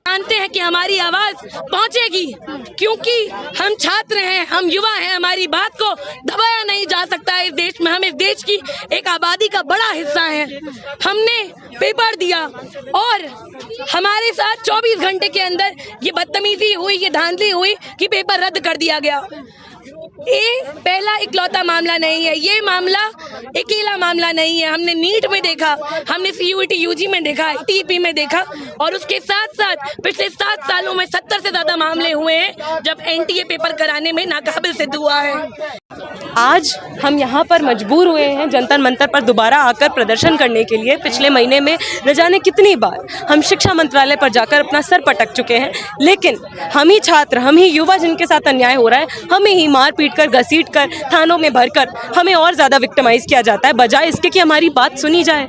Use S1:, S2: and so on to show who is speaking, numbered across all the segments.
S1: जानते हैं कि हमारी आवाज पहुंचेगी, क्योंकि हम छात्र हैं, हम युवा हैं, हमारी बात को दबाया नहीं जा सकता है इस देश में। हम इस देश की एक आबादी का बड़ा हिस्सा हैं। हमने पेपर दिया और हमारे साथ 24 घंटे के अंदर ये बदतमीजी हुई, ये धांधली हुई कि पेपर रद्द कर दिया गया। ये पहला इकलौता मामला नहीं है, ये मामला अकेला मामला नहीं है। हमने नीट में देखा, हमने CUET UG में देखा, TP में देखा, और उसके साथ साथ पिछले 7 सालों में 70 से ज्यादा मामले हुए हैं जब NTA पेपर कराने में नाकाबिल सिद्ध हुआ है।
S2: आज हम यहाँ पर मजबूर हुए हैं जंतर मंतर पर दोबारा आकर प्रदर्शन करने के लिए। पिछले महीने में न जाने कितनी बार हम शिक्षा मंत्रालय पर जाकर अपना सर पटक चुके हैं, लेकिन हम ही छात्र, हम ही युवा जिनके साथ अन्याय हो रहा है, हमें ही मार पीट कर, घसीट कर, थानों में भरकर हमें और ज़्यादा विक्टिमाइज किया जाता है, बजाय इसके कि हमारी बात सुनी जाए,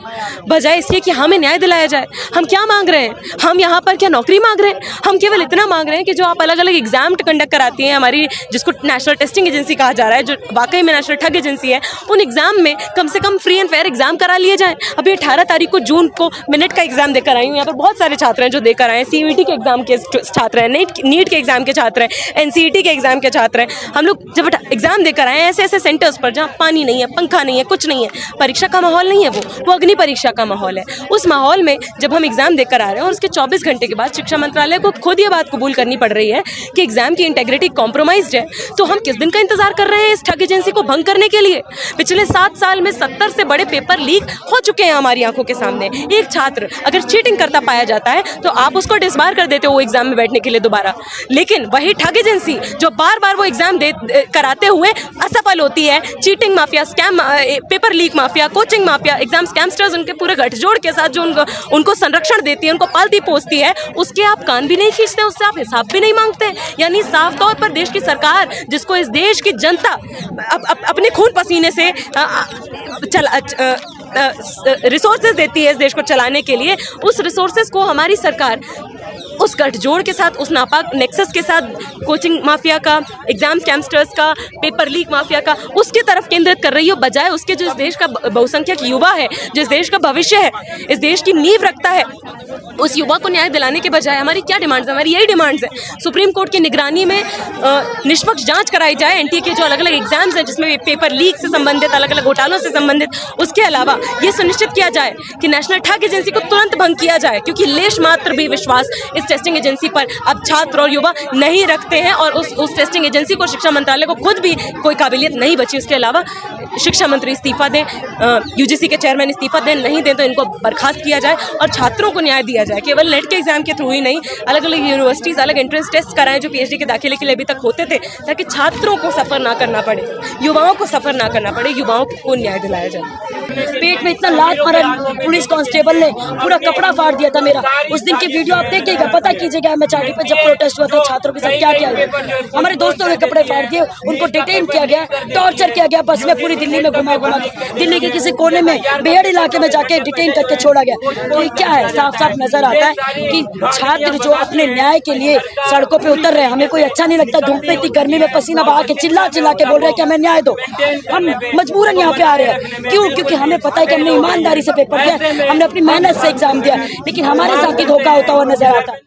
S2: बजाय इसके कि हमें न्याय दिलाया जाए। हम क्या मांग रहे हैं? हम यहाँ पर क्या नौकरी मांग रहे हैं? हम केवल इतना मांग रहे हैं कि जो आप अलग अलग एग्जाम कंडक्ट कराती हैं, हमारी जिसको नेशनल टेस्टिंग एजेंसी कहा जा रहा है, जो वाकई में नेशनल ठग एजेंसी है, उन एग्जाम में कम से कम फ्री एंड फेयर एग्जाम करा लिए जाएं। अभी 18 तारीख को जून को मिनट का एग्जाम देकर आई हूँ। यहाँ पर बहुत सारे छात्र हैं जो देकर आए हैं। CUET के एग्जाम के छात्र हैं, नीट के एग्जाम के छात्र हैं, NCET के एग्जाम के छात्र हैं। हम लोग जब एग्जाम देकर आए हैं ऐसे ऐसे सेंटर्स पर जहाँ पानी नहीं है, पंखा नहीं है, कुछ नहीं है, परीक्षा का माहौल नहीं है, वो अग्नि परीक्षा का माहौल है। उस माहौल में जब हम एग्जाम देकर आ रहे हैं और उसके 24 घंटे के बाद शिक्षा मंत्रालय को खुद ये बात कबूल करनी पड़ रही है कि एग्जाम की इंटेग्रिटी कॉम्प्रोमाइज्ड है, तो हम किस दिन का इंतजार कर रहे हैं इस ठग एजेंसी को भंग करने के लिए? पिछले 7 साल में 70 से बड़े पेपर लीक हो चुके हैं हमारी आंखों के सामने। एक छात्र अगर चीटिंग करता पाया जाता है तो आप उसको डिसबार कर देते हो एग्जाम में बैठने के लिए दोबारा, लेकिन वही ठग एजेंसी जो बार बार वो एग्जाम कराते हुए असफल होती है, cheating mafia, scam, paper leak mafia, coaching mafia, exam scamsters, उनके पूरे गठजोड़ के साथ जो उनको संरक्षण देती है, उनको पालती पोसती है, उसके आप कान भी नहीं खींचते, उससे आप हिसाब भी नहीं मांगते। यानी साफ तौर पर देश की सरकार, जिसको इस देश की जनता अपने खून पसीने से रिसोर्सेज देती है इस देश को चलाने के लिए, उस रिसोर्सेज को हमारी सरकार उस गठजोड़ के साथ, उस नापाक नेक्सस के साथ, कोचिंग माफिया का, एग्जाम स्कैमस्टर्स का, पेपर लीक माफिया का, उसके तरफ केंद्रित कर रही हो, बजाय उसके जो इस देश का बहुसंख्यक युवा है, जो इस देश का भविष्य है, इस देश की नींव रखता है, उस युवा को न्याय दिलाने के बजाय हमारी क्या डिमांड्स है? हमारी यही डिमांड्स है सुप्रीम कोर्ट की निगरानी में निष्पक्ष जांच कराई जाए NTA के जो अलग अलग एग्जाम्स हैं, जिसमें पेपर लीक से संबंधित, अलग अलग घोटालों से संबंधित। उसके अलावा ये सुनिश्चित किया जाए कि नेशनल ठग एजेंसी को तुरंत भंग किया जाए, क्योंकि लेश मात्र भी विश्वास इस टेस्टिंग एजेंसी पर अब छात्र और युवा नहीं रखते हैं, और उस टेस्टिंग एजेंसी को, शिक्षा मंत्रालय को खुद भी कोई काबिलियत नहीं बची। उसके अलावा शिक्षा मंत्री इस्तीफा दें, UGC के चेयरमैन इस्तीफा दें, नहीं दें तो इनको बर्खास्त किया जाए और छात्रों को न्याय दिया जाए। केवल नेट के एग्जाम के थ्रू ही नहीं, अलग अलग यूनिवर्सिटीज़ अलग एंट्रेंस टेस्ट कराएं जो PhD के दाखिले के लिए अभी तक होते थे, ताकि छात्रों को सफ़र ना करना पड़े, युवाओं को सफ़र ना करना पड़े, युवाओं को न्याय दिलाया जाए।
S3: पेट में इतना लात मारा पुलिस कांस्टेबल ने, पूरा कपड़ा फाड़ दिया था मेरा। उस दिन की वीडियो आप देखिएगा, पता कीजिएगा MHRD पे जब प्रोटेस्ट हुआ था छात्रों के साथ क्या किया गया। हमारे दोस्तों ने कपड़े फाड़ दिए, उनको डिटेन किया गया, टॉर्चर किया गया, बस में पूरी दिल्ली में घुमा के दिल्ली के किसी कोने में बेहड़ इलाके में जाके डिटेन करके छोड़ा गया। तो ये क्या है? साफ साफ नजर नजर आता है कि छात्र जो अपने न्याय के लिए सड़कों पे उतर रहे हैं। हमें कोई अच्छा नहीं लगता, धूप में इतनी गर्मी में पसीना बहा के चिल्ला चिल्ला के बोल रहे हैं कि हमें न्याय दो। हम मजबूरन यहाँ पे आ रहे हैं। क्यों? क्योंकि हमें पता है कि हमने ईमानदारी से पेपर दिया, हमने अपनी मेहनत से एग्जाम दिया, लेकिन हमारे साथ ही धोखा होता हुआ नजर आता है।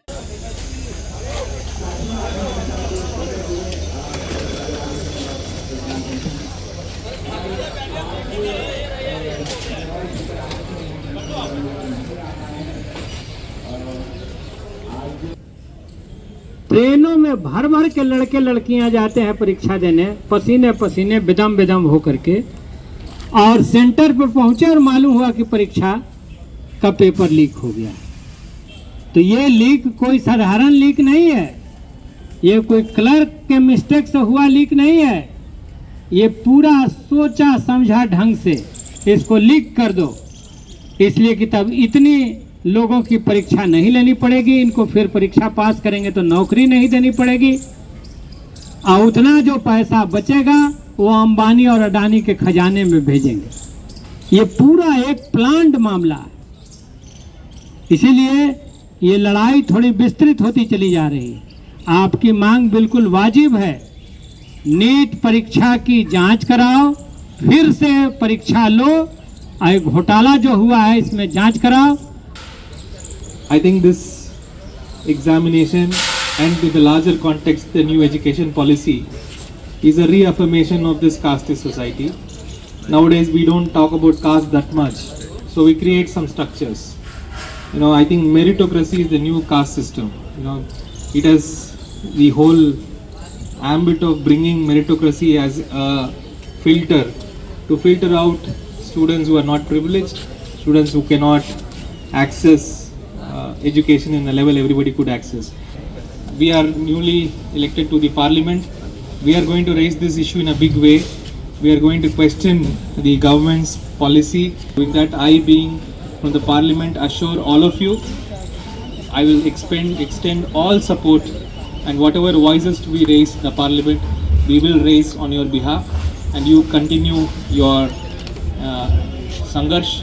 S4: ट्रेनों में भर भर के लड़के लड़कियां जाते हैं परीक्षा देने, पसीने पसीने बेदम बेदम होकर के, और सेंटर पर पहुंचे और मालूम हुआ कि परीक्षा का पेपर लीक हो गया। तो ये लीक कोई साधारण लीक नहीं है, ये कोई क्लर्क के मिस्टेक से हुआ लीक नहीं है, ये पूरा सोचा समझा ढंग से इसको लीक कर दो, इसलिए कि तब इतनी लोगों की परीक्षा नहीं लेनी पड़ेगी, इनको फिर परीक्षा पास करेंगे तो नौकरी नहीं देनी पड़ेगी, और उतना जो पैसा बचेगा वो अंबानी और अडानी के खजाने में भेजेंगे। ये पूरा एक प्लान्ड मामला है, इसीलिए ये लड़ाई थोड़ी विस्तृत होती चली जा रही है। आपकी मांग बिल्कुल वाजिब है, नीट परीक्षा की जांच कराओ, फिर से परीक्षा लो, और घोटाला जो हुआ है इसमें जांच कराओ।
S5: I think this examination and in the larger context the new education policy is a reaffirmation of this casteist society. Nowadays we don't talk about caste that much, so we create some structures. I think meritocracy is the new caste system. It has the whole ambit of bringing meritocracy as a filter to filter out students who are not privileged, students who cannot access education in a level everybody could access. We are newly elected to the parliament. We are going to raise this issue in a big way. We are going to question the government's policy. With that, I being from the parliament assure all of you, I will extend all support, and whatever voices to be raised in the parliament, we will raise on your behalf, and you continue your Sangarsh.